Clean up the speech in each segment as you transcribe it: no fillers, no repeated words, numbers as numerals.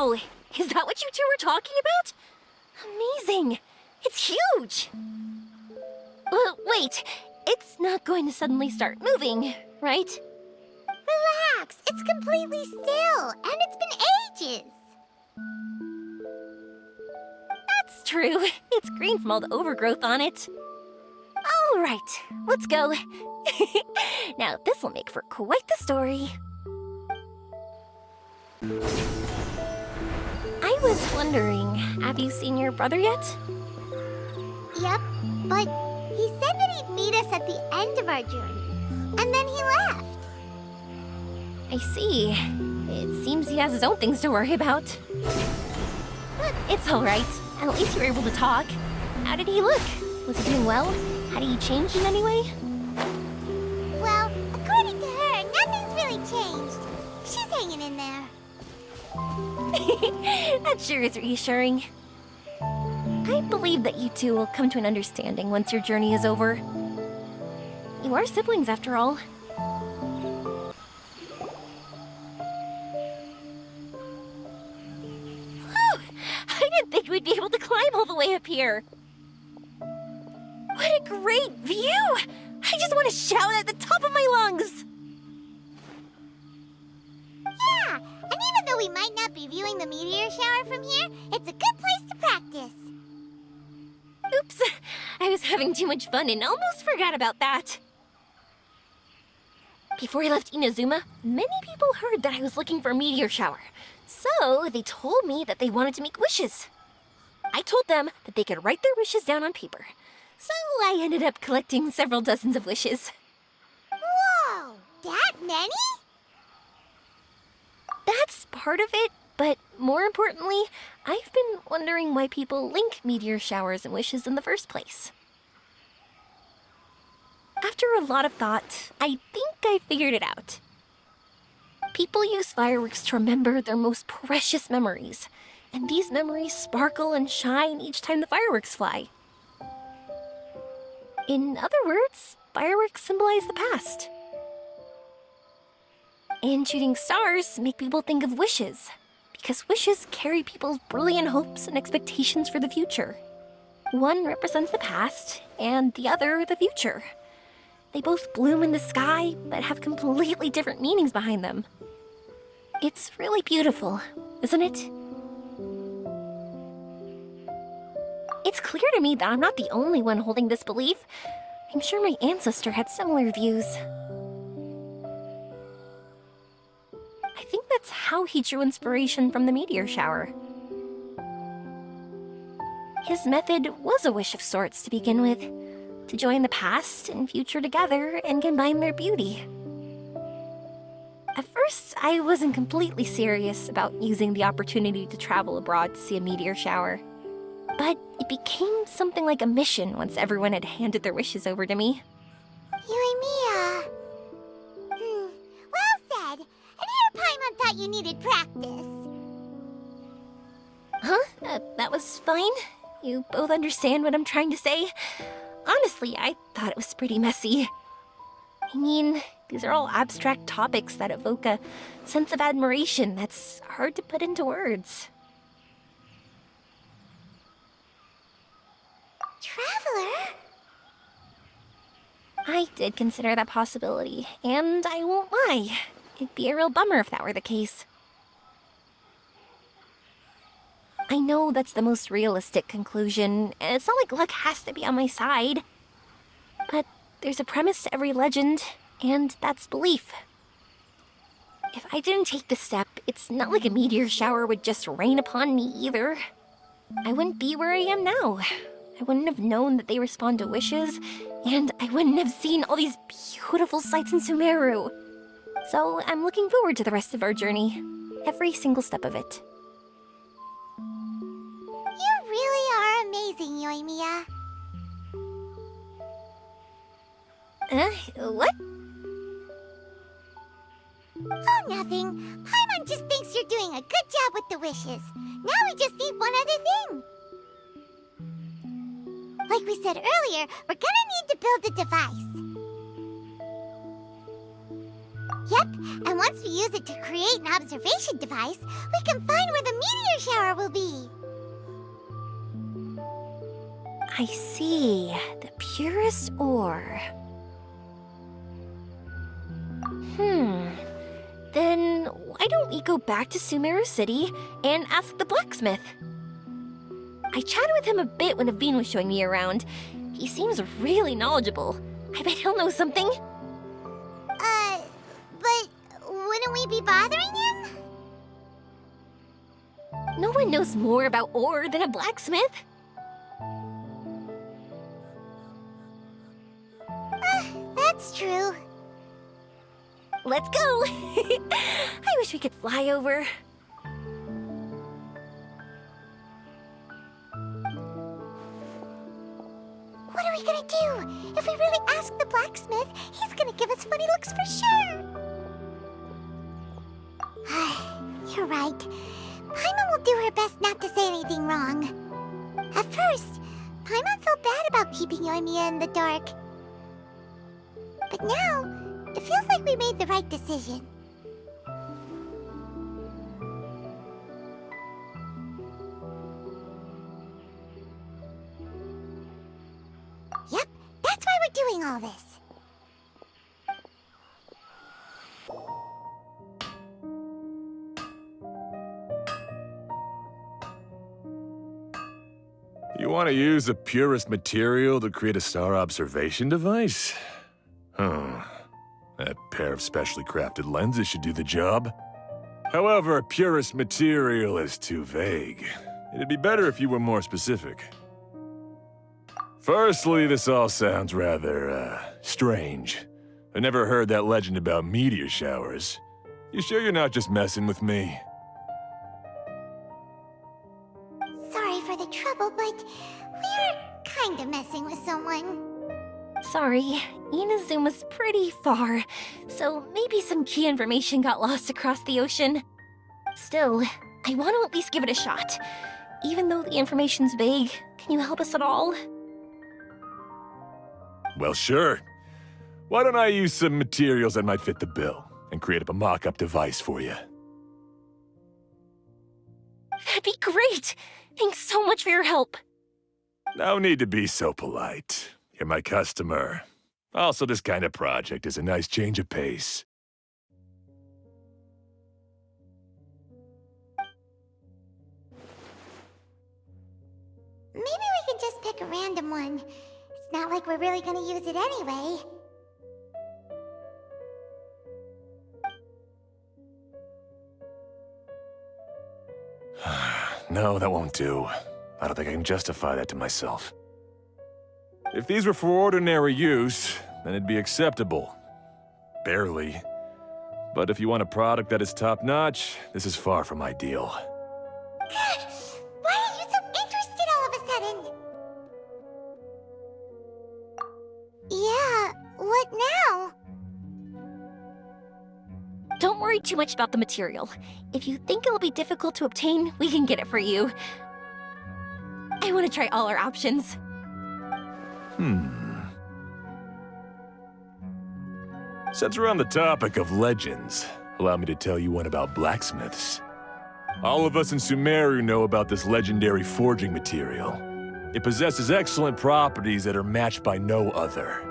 Wow! Is that what you two were talking about? Amazing! It's huge! Wait, it's not going to suddenly start moving, right? Relax, it's completely still, and it's been ages. That's true. It's green from all the overgrowth on it. All right, let's go. Now, this will make for quite the story. I was wondering, have you seen your brother yet? Yep, but he said that he'd meet us at the end of our journey, and then he left. I see. It seems he has his own things to worry about. But it's all right. At least you were able to talk. How did he look? Was he doing well? Had he changed in any way? Well, according to her, nothing's really changed. She's hanging in there. That sure is reassuring. I believe that you two will come to an understanding once your journey is over. You are siblings, after all. Whew! I didn't think we'd be able to climb all the way up here. What a great view! I just want to shout at the top of my lungs! Yeah, and even though we might not be viewing the meteor shower from here, it's a good place to practice. Oops, I was having too much fun and almost forgot about that. Before I left Inazuma, many people heard that I was looking for a meteor shower. So they told me that they wanted to make wishes. I told them that they could write their wishes down on paper. So I ended up collecting several dozens of wishes. Whoa, that many? That's part of it, but more importantly, I've been wondering why people link meteor showers and wishes in the first place. After a lot of thought, I think I figured it out. People use fireworks to remember their most precious memories, and these memories sparkle and shine each time the fireworks fly. In other words, fireworks symbolize the past. And shooting stars make people think of wishes, because wishes carry people's brilliant hopes and expectations for the future. One represents the past, and the other the future. They both bloom in the sky, but have completely different meanings behind them. It's really beautiful, isn't it? It's clear to me that I'm not the only one holding this belief. I'm sure my ancestor had similar views. I think that's how he drew inspiration from the meteor shower. His method was a wish of sorts to begin with, to join the past and future together and combine their beauty. At first, I wasn't completely serious about using the opportunity to travel abroad to see a meteor shower. But it became something like a mission once everyone had handed their wishes over to me. Yoimiya. Well said. And here Paimon thought you needed practice. Huh? That was fine? You both understand what I'm trying to say? Honestly, I thought it was pretty messy. I mean, these are all abstract topics that evoke a sense of admiration that's hard to put into words. Traveler? I did consider that possibility, and I won't lie. It'd be a real bummer if that were the case. I know that's the most realistic conclusion, and it's not like luck has to be on my side. But there's a premise to every legend, and that's belief. If I didn't take this step, it's not like a meteor shower would just rain upon me either. I wouldn't be where I am now. I wouldn't have known that they respond to wishes, and I wouldn't have seen all these beautiful sights in Sumeru. So I'm looking forward to the rest of our journey, every single step of it. You really are amazing, Yoimiya. What? Oh, nothing. Paimon just thinks you're doing a good job with the wishes. Now we just need one other thing. Like we said earlier, we're gonna need to build a device. Yep, and once we use it to create an observation device, we can find where the meteor shower will be. I see. The purest ore. Then why don't we go back to Sumeru City and ask the blacksmith? I chatted with him a bit when Aveen was showing me around. He seems really knowledgeable. I bet he'll know something. But wouldn't we be bothering him? No one knows more about ore than a blacksmith. That's true. Let's go! I wish we could fly over. What are we gonna do? If we really ask the blacksmith, he's gonna give us funny looks for sure. You're right. Paimon will do her best not to say anything wrong. At first, Paimon felt bad about keeping Yoimiya in the dark. But now, it feels like we made the right decision. Yep, that's why we're doing all this. You want to use the purest material to create a star observation device? That pair of specially crafted lenses should do the job. However, purest material is too vague. It'd be better if you were more specific. Firstly, this all sounds rather, strange. I never heard that legend about meteor showers. You sure you're not just messing with me? Sorry for the trouble, but we are kind of messing with someone. Sorry, Inazuma's pretty far, so maybe some key information got lost across the ocean. Still, I want to at least give it a shot. Even though the information's vague, can you help us at all? Well, sure. Why don't I use some materials that might fit the bill and create up a mock-up device for you? That'd be great! Thanks so much for your help. No need to be so polite. You're my customer. Also, this kind of project is a nice change of pace. Maybe we can just pick a random one. It's not like we're really gonna use it anyway. No, that won't do. I don't think I can justify that to myself. If these were for ordinary use, then it'd be acceptable. Barely. But if you want a product that is top-notch, this is far from ideal. Why are you so interested all of a sudden? Yeah, what now? Don't worry too much about the material. If you think it'll be difficult to obtain, we can get it for you. I want to try all our options. Since we're on the topic of legends, allow me to tell you one about blacksmiths. All of us in Sumeru know about this legendary forging material. It possesses excellent properties that are matched by no other.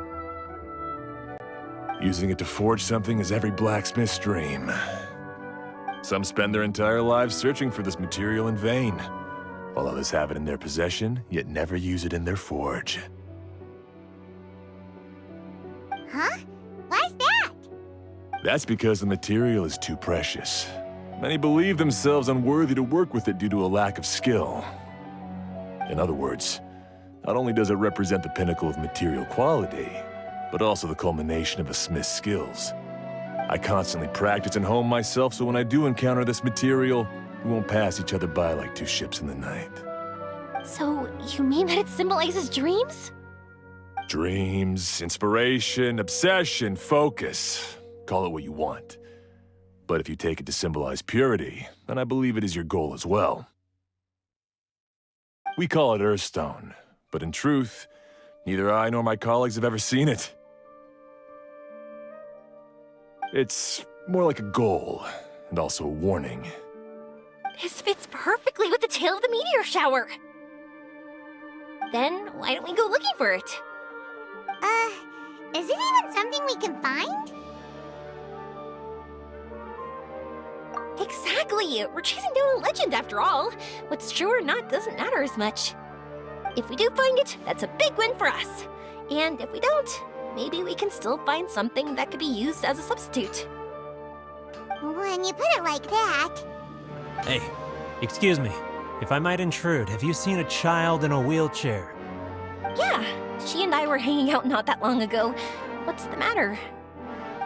Using it to forge something is every blacksmith's dream. Some spend their entire lives searching for this material in vain, while others have it in their possession, yet never use it in their forge. Huh? Why's that? That's because the material is too precious. Many believe themselves unworthy to work with it due to a lack of skill. In other words, not only does it represent the pinnacle of material quality, but also the culmination of a smith's skills. I constantly practice and hone myself, so when I do encounter this material, we won't pass each other by like two ships in the night. So, you mean that it symbolizes dreams? Dreams, inspiration, obsession, focus. Call it what you want. But if you take it to symbolize purity, then I believe it is your goal as well. We call it Earthstone, but in truth, neither I nor my colleagues have ever seen it. It's more like a goal, and also a warning. This fits perfectly with the tail of the meteor shower. Then why don't we go looking for it? Is it even something we can find? Exactly! We're chasing down a legend after all. What's true or not doesn't matter as much. If we do find it, that's a big win for us. And if we don't, maybe we can still find something that could be used as a substitute. When you put it like that... Hey, excuse me. If I might intrude, have you seen a child in a wheelchair? Yeah, she and I were hanging out not that long ago. What's the matter?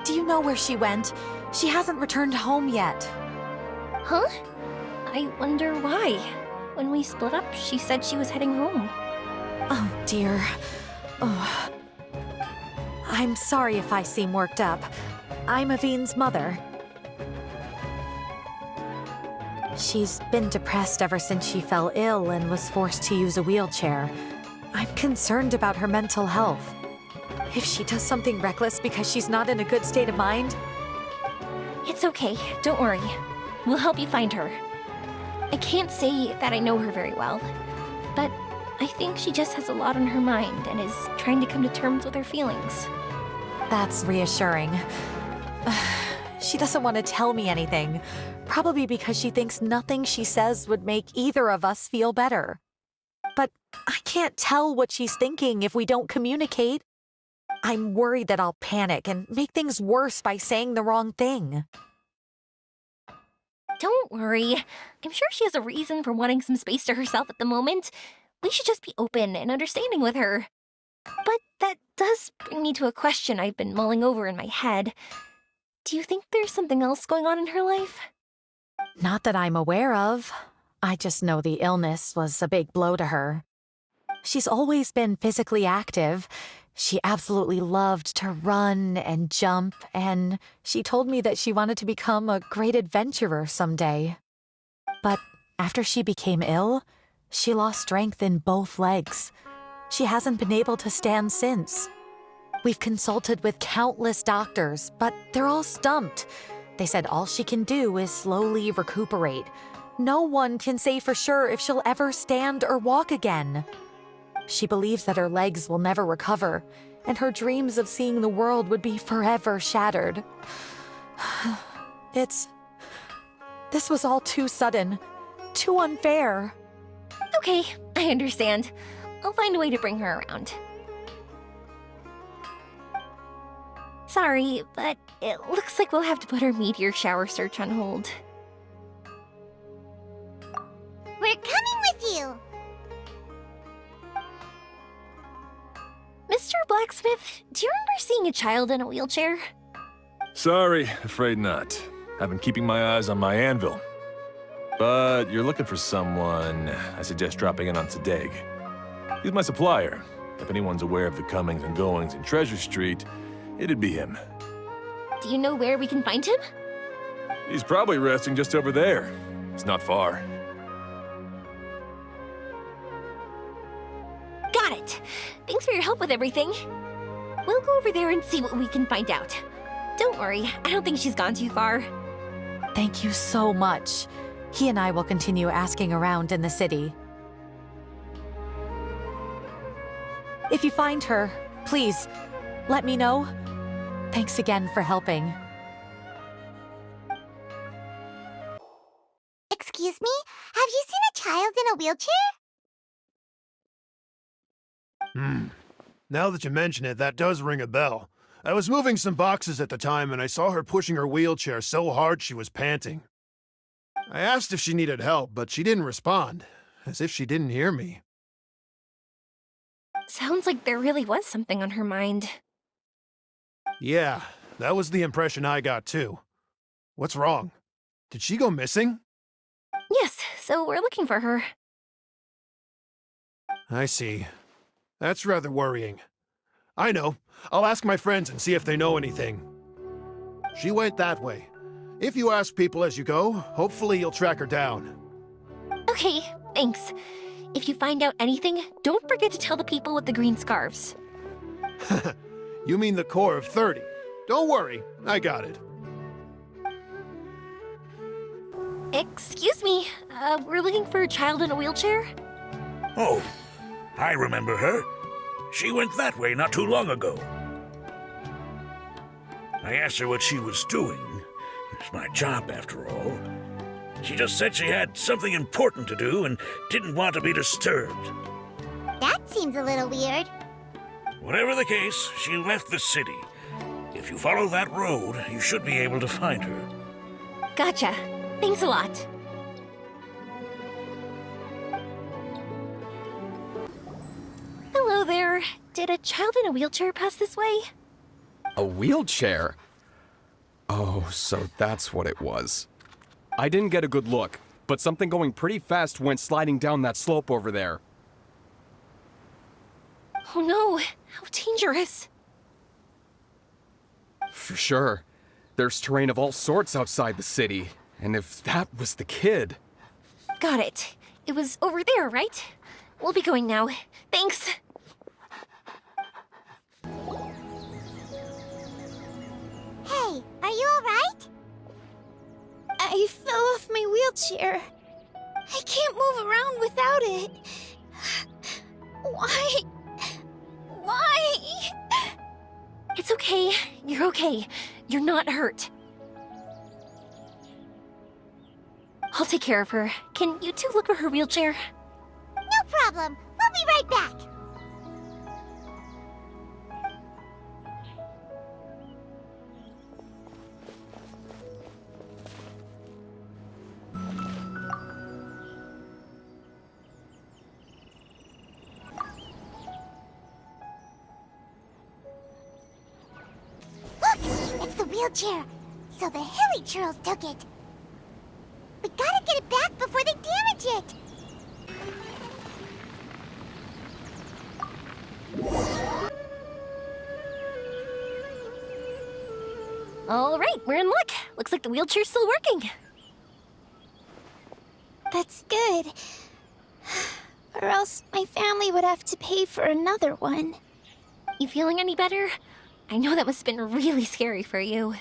Do you know where she went? She hasn't returned home yet. Huh? I wonder why. When we split up, she said she was heading home. Oh, dear. Oh. I'm sorry if I seem worked up. I'm Avine's mother. She's been depressed ever since she fell ill and was forced to use a wheelchair. I'm concerned about her mental health. If she does something reckless because she's not in a good state of mind... It's okay, don't worry. We'll help you find her. I can't say that I know her very well, but I think she just has a lot on her mind and is trying to come to terms with her feelings. That's reassuring. She doesn't want to tell me anything, probably because she thinks nothing she says would make either of us feel better. But I can't tell what she's thinking if we don't communicate. I'm worried that I'll panic and make things worse by saying the wrong thing. Don't worry. I'm sure she has a reason for wanting some space to herself at the moment. We should just be open and understanding with her. But that does bring me to a question I've been mulling over in my head. Do you think there's something else going on in her life? Not that I'm aware of. I just know the illness was a big blow to her. She's always been physically active. She absolutely loved to run and jump, and she told me that she wanted to become a great adventurer someday. But after she became ill, she lost strength in both legs. She hasn't been able to stand since. We've consulted with countless doctors, but they're all stumped. They said all she can do is slowly recuperate. No one can say for sure if she'll ever stand or walk again. She believes that her legs will never recover, and her dreams of seeing the world would be forever shattered. This was all too sudden, too unfair. Okay, I understand. I'll find a way to bring her around. Sorry, but it looks like we'll have to put our meteor shower search on hold. We're coming with you! Mr. Blacksmith, do you remember seeing a child in a wheelchair? Sorry, afraid not. I've been keeping my eyes on my anvil. But you're looking for someone, I suggest dropping in on Sadeg. He's my supplier. If anyone's aware of the comings and goings in Treasure Street, it'd be him. Do you know where we can find him? He's probably resting just over there. It's not far. Got it! Thanks for your help with everything. We'll go over there and see what we can find out. Don't worry, I don't think she's gone too far. Thank you so much. He and I will continue asking around in the city. If you find her, please, let me know. Thanks again for helping. Excuse me? Have you seen a child in a wheelchair? Now that you mention it, that does ring a bell. I was moving some boxes at the time and I saw her pushing her wheelchair so hard she was panting. I asked if she needed help, but she didn't respond, as if she didn't hear me. Sounds like there really was something on her mind. Yeah, that was the impression I got too. What's wrong? Did she go missing? Yes, so we're looking for her. I see. That's rather worrying. I know. I'll ask my friends and see if they know anything. She went that way. If you ask people as you go, hopefully you'll track her down. Okay, thanks. If you find out anything, don't forget to tell the people with the green scarves. You mean the core of 30. Don't worry, I got it. Excuse me, we're looking for a child in a wheelchair? Oh, I remember her. She went that way not too long ago. I asked her what she was doing. It's my job, after all. She just said she had something important to do and didn't want to be disturbed. That seems a little weird. Whatever the case, she left the city. If you follow that road, you should be able to find her. Gotcha. Thanks a lot. Hello there. Did a child in a wheelchair pass this way? A wheelchair? Oh, so that's what it was. I didn't get a good look, but something going pretty fast went sliding down that slope over there. Oh no, how dangerous. For sure. There's terrain of all sorts outside the city, and if that was the kid... Got it. It was over there, right? We'll be going now. Thanks. Hey, are you alright? I fell off my wheelchair. I can't move around without it. Why? Why? It's okay. You're okay. You're not hurt. I'll take care of her. Can you two look for her wheelchair? No problem. We'll be right back. Look! It's the wheelchair. So the hilly churls took it. We gotta get it back before they damage it. All right, we're in luck. Looks like the wheelchair's still working. That's good. Or else my family would have to pay for another one. You feeling any better? I know that must have been really scary for you.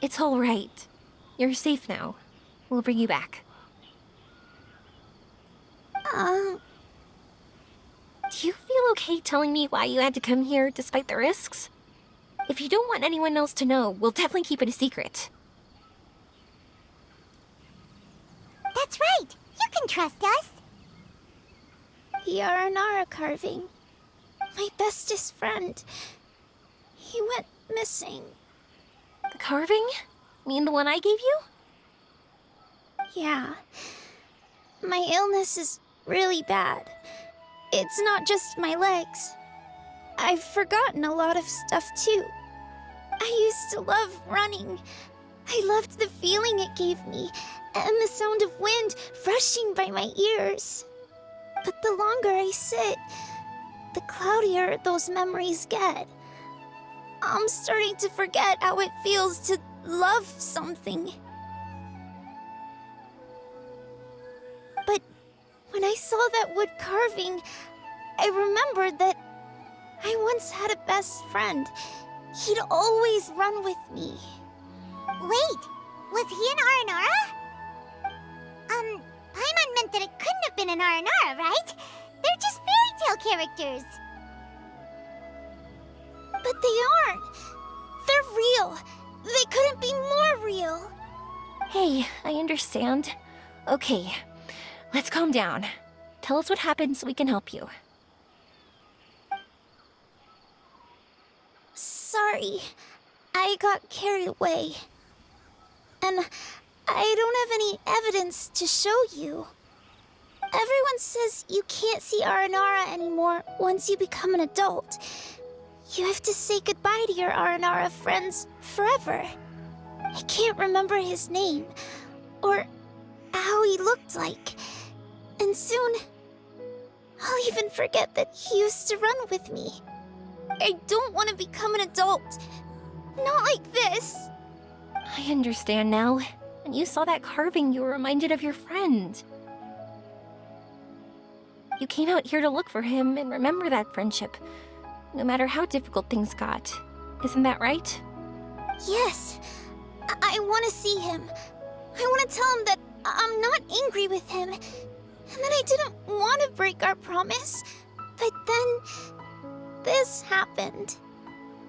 It's all right. You're safe now. We'll bring you back. Do you feel okay telling me why you had to come here despite the risks? If you don't want anyone else to know, we'll definitely keep it a secret. That's right. You can trust us. The Aranara carving. My bestest friend. He went missing. The carving? Mean the one I gave you? Yeah. My illness is really bad. It's not just my legs. I've forgotten a lot of stuff too. I used to love running. I loved the feeling it gave me, and the sound of wind rushing by my ears. But the longer I sit, the cloudier those memories get. I'm starting to forget how it feels to love something. But when I saw that wood carving, I remembered that I once had a best friend. He'd always run with me. Wait, was he an Aranara? Paimon meant that it couldn't have been an Aranara, right? They're just fairy tale characters. But they aren't. They're real. They couldn't be more real. Hey, I understand. Okay, let's calm down. Tell us what happened so we can help you. Sorry. I got carried away. And I don't have any evidence to show you. Everyone says you can't see Aranara anymore once you become an adult. You have to say goodbye to your Aranara friends forever. I can't remember his name, or how he looked like. And soon, I'll even forget that he used to run with me. I don't want to become an adult. Not like this. I understand now. When you saw that carving, you were reminded of your friend. You came out here to look for him and remember that friendship, no matter how difficult things got. Isn't that right? Yes, I want to see him. I want to tell him that I'm not angry with him, and that I didn't want to break our promise. But then this happened.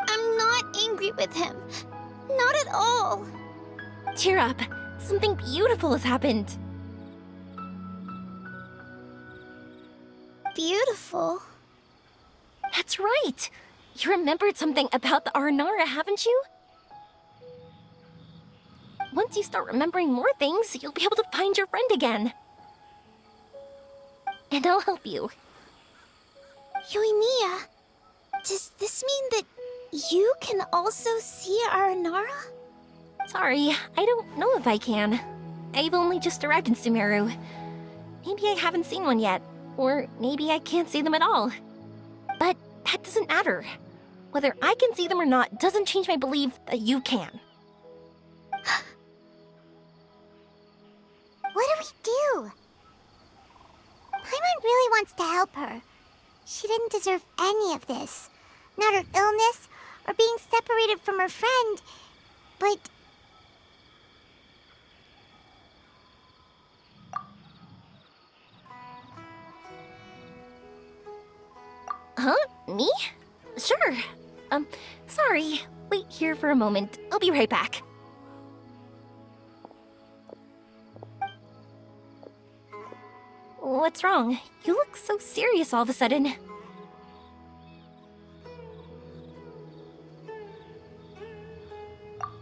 I'm not angry with him. Not at all. Cheer up. Something beautiful has happened. Beautiful. That's right. You remembered something about the Aranara, haven't you? Once you start remembering more things, you'll be able to find your friend again. And I'll help you. Yoimiya, does this mean that you can also see Aranara? Sorry, I don't know if I can. I've only just arrived in Sumeru. Maybe I haven't seen one yet, or maybe I can't see them at all. But that doesn't matter. Whether I can see them or not doesn't change my belief that you can. What do we do? Paimon really wants to help her. She didn't deserve any of this. Not her illness, or being separated from her friend. But... Huh? Me? Sure. Sorry. Wait here for a moment. I'll be right back. What's wrong? You look so serious all of a sudden.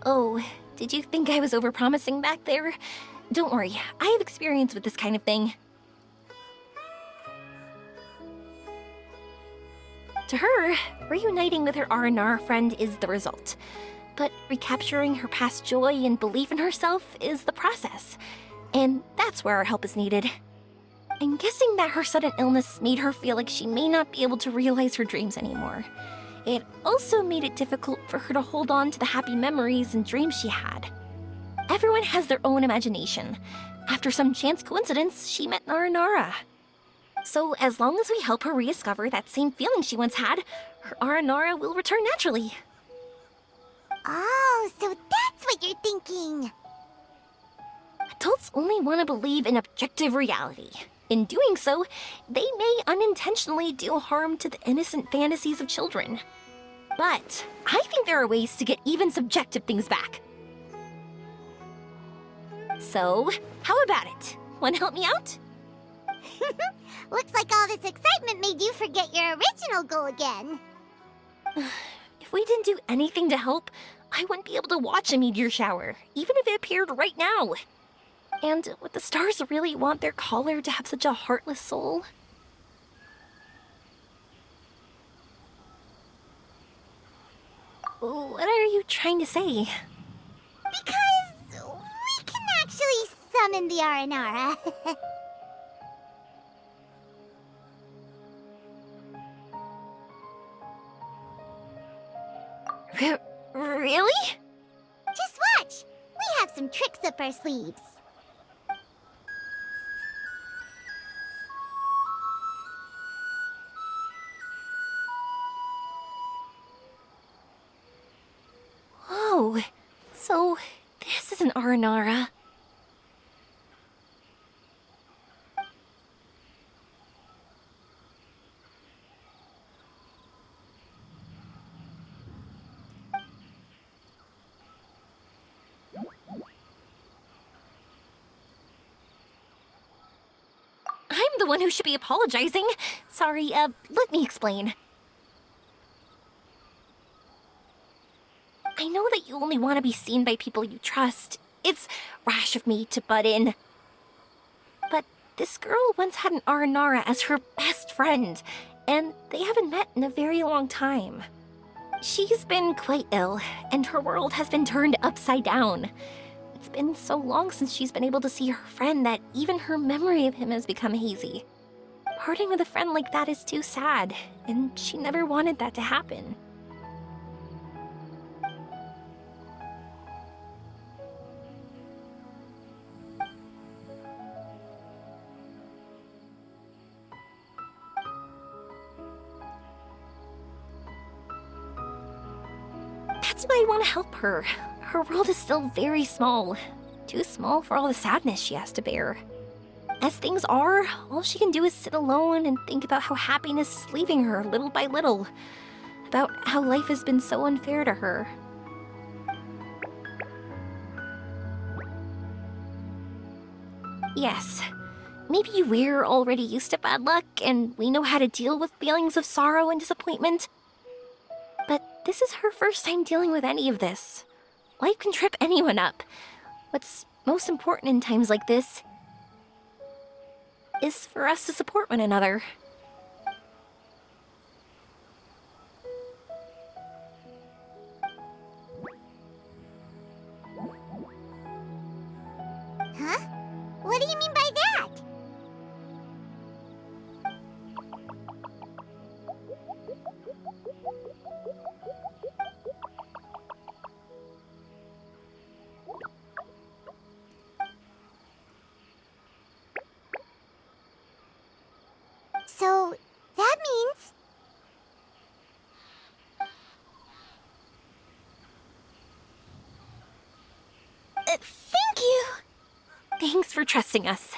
Oh, did you think I was overpromising back there? Don't worry, I have experience with this kind of thing. To her, reuniting with her Aranara friend is the result. But recapturing her past joy and belief in herself is the process. And that's where our help is needed. I'm guessing that her sudden illness made her feel like she may not be able to realize her dreams anymore. It also made it difficult for her to hold on to the happy memories and dreams she had. Everyone has their own imagination. After some chance coincidence, she met Aranara. So as long as we help her rediscover that same feeling she once had, her Aranara will return naturally. Oh, so that's what you're thinking. Adults only want to believe in objective reality. In doing so, they may unintentionally do harm to the innocent fantasies of children. But I think there are ways to get even subjective things back. So, how about it? Want to help me out? Looks like all this excitement made you forget your original goal again. If we didn't do anything to help, I wouldn't be able to watch a meteor shower, even if it appeared right now. And would the stars really want their caller to have such a heartless soul? What are you trying to say? Because we can actually summon the Aranara. Really? Just watch. We have some tricks up our sleeves. Oh, so this is an Aranara. I'm the one who should be apologizing. Sorry, let me explain. I know that you only want to be seen by people you trust. It's rash of me to butt in. But this girl once had an Aranara as her best friend, and they haven't met in a very long time. She's been quite ill, and her world has been turned upside down. It's been so long since she's been able to see her friend that even her memory of him has become hazy. Parting with a friend like that is too sad, and she never wanted that to happen. That's why I want to help her. her world is still very small. Too small for all the sadness she has to bear. As things are, all she can do is sit alone and think about how happiness is leaving her little by little. About how life has been so unfair to her. Yes, maybe we're already used to bad luck and we know how to deal with feelings of sorrow and disappointment. But this is her first time dealing with any of this. Life can trip anyone up. What's most important in times like this is for us to support one another. Huh? What do you mean by that? So, that means... Thank you! Thanks for trusting us.